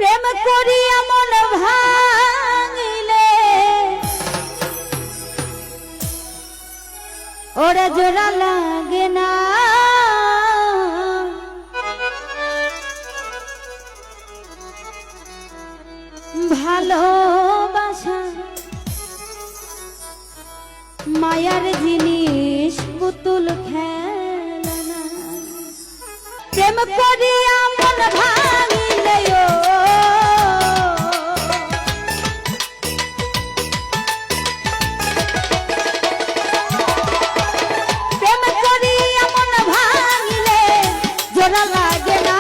প্রেম করিয়া মন ভাঙিলে ওরে জোড়া লাগে না ভালোবাসা মায়ার জিনিস পুতুল খেলনা প্রেম করিয়া মন ভাঙিলে প্রেম করিয়া মন ভাঙিলে জোড়া লাগে না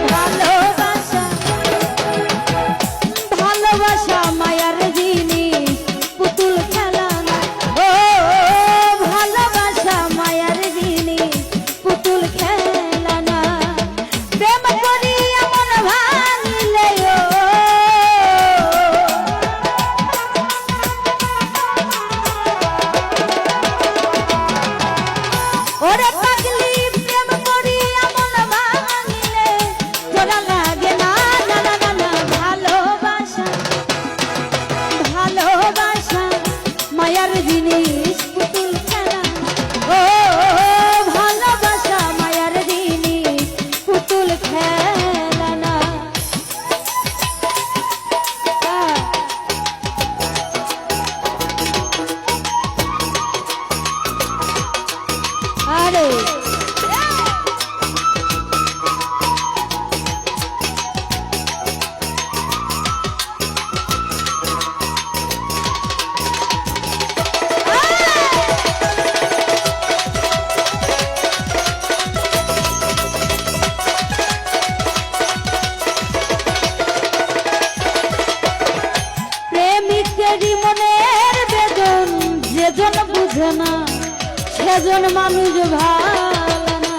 ভালোবাসা ভালোবাসা মায়ার জিনিস পুতুল খেলনা ও ভালোবাসা মায়ার জিনিস পুতুল খেলনা প্রেম করিয়া মন ভাঙিলে ওরে পাগলি প্রেম করিয়া মন ভাঙিলে জোড়া লাগে না ভালোবাসা ভালোবাসা মায়ার জিনিস পুতুল খেলা ও ভালোবাসা মায়ার জিনিস পুতুল খেলা না আরে প্রেমিকেরই মনের বেদন যেজন বুঝে না সেজন মানুষ ভালো না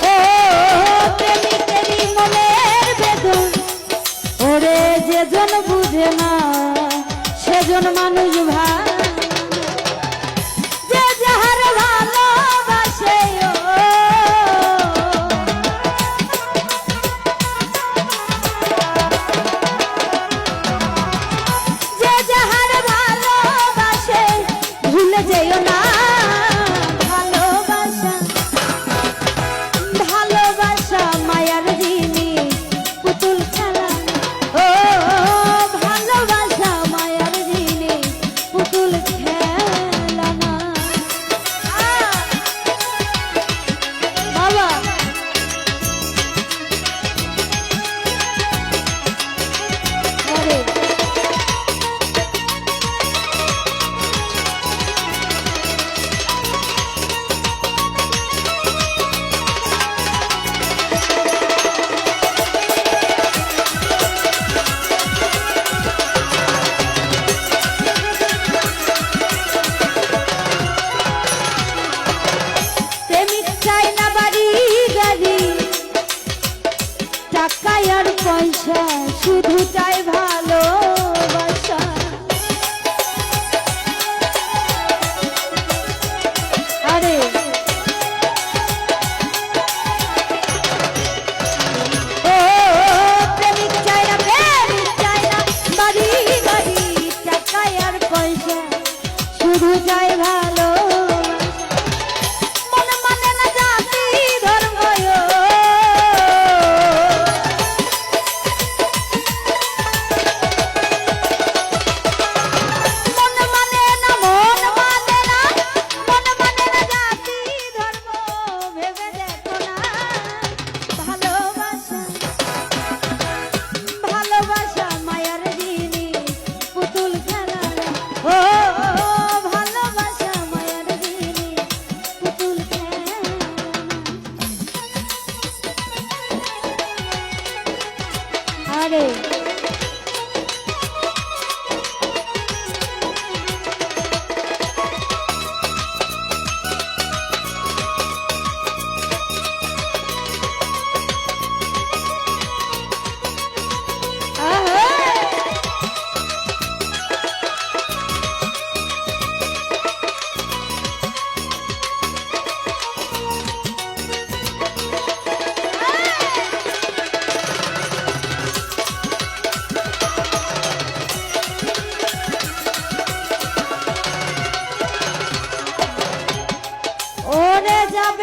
ও প্রেমিকেরই মনের বেদন ওরে যেজন বুঝে না সেজন মানুষ ভালো যে যাহার ভালোবাসে যে যাহার ভালোবাসে ভুলে যেও না ভালোবাসা ভালোবাসা মায়ার জিনিস পুতুল খেলা ও ভালোবাসা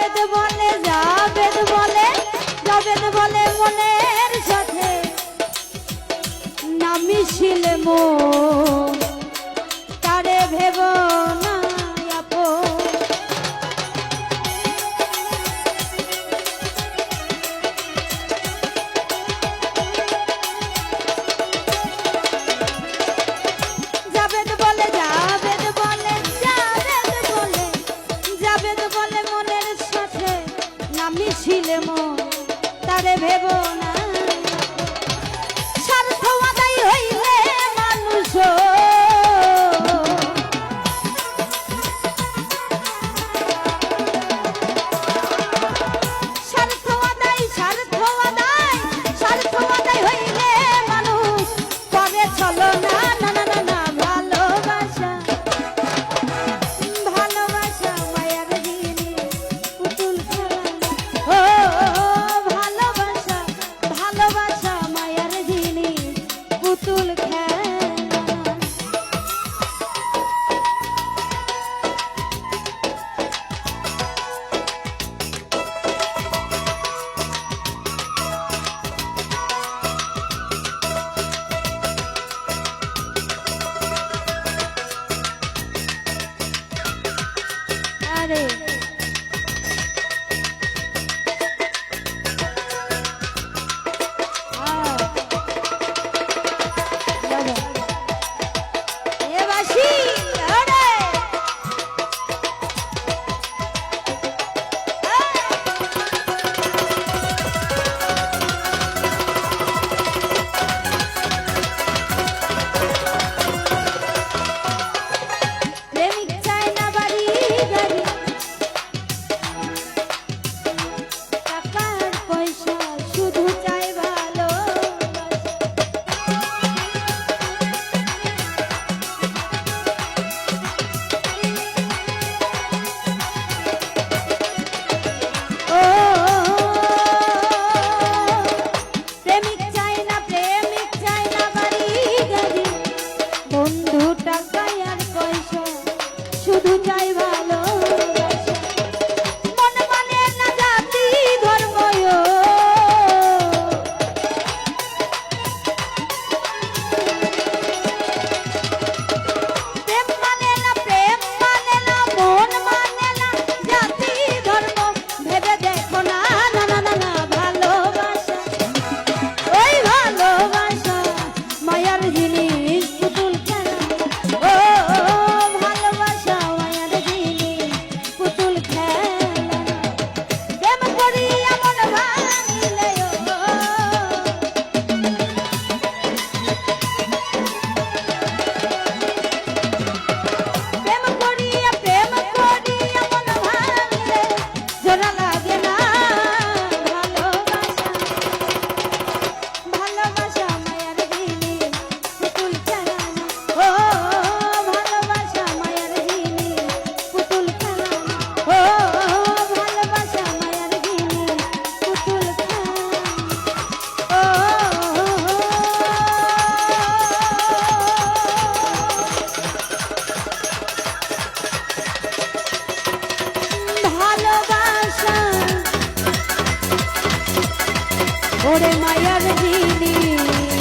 জাবেদ বলে জাবেদ বলে জাবেদ বলে মনের সাথে না মিশিলে মন তারে ভেব না আপন। জাবেদ বলে জাবেদ বলে জাবেদ বলে জাবেদ বলে মনের সাথে না মিশিলে মন তারে ভেব না। স্বার্থ আদায় হইলে মানুষ স্বার্থ আদায় স্বার্থ আদায় স্বার্থ আদায় হইলে মানুষ করে চলো না না না না না। ভালোবাসা ভালোবাসা মায়ার জিনিস পুতুল খেলা ও ভালোবাসা ভালোবাসা মায়ার জিনিস পুতুল খেলা। আরে এ বাসি আরে প্রেমিক চাই না বাড়ি গাড়ি টাকার পয়সা শুধু চাই ভালো। ও প্রেমিক চাই না বাড়ি গাড়ি বন্ধু টাকায় আর পয়সা শুধু চাই ভালো। মন মানে না জাতি ধর্ম প্রেম মানে না মন মানে না জাতি ধর্ম ভেবে দেখো না না না না না। ভালোবাসা ওই ভালোবাসা মায়ার জিনিস পুতুল খেলা ও ভালোবাসা মায়ার জিনিস পুতুল খেলা। প্রেম করিয়া মন ভাঙিলে প্রেম করিয়া মন ভাঙিলে জোড়া লাগে না। ভালোবাসা ভালোবাসা মায়ার জিনিস পুতুল খেলা ও ভালোবাসা মায়ার জিনিস পুতুল খেলা ও ভালোবাসা মায়ার জিনিস পুতুল খেলা ও ভালোবাসা ওরে মায়ার জিনিস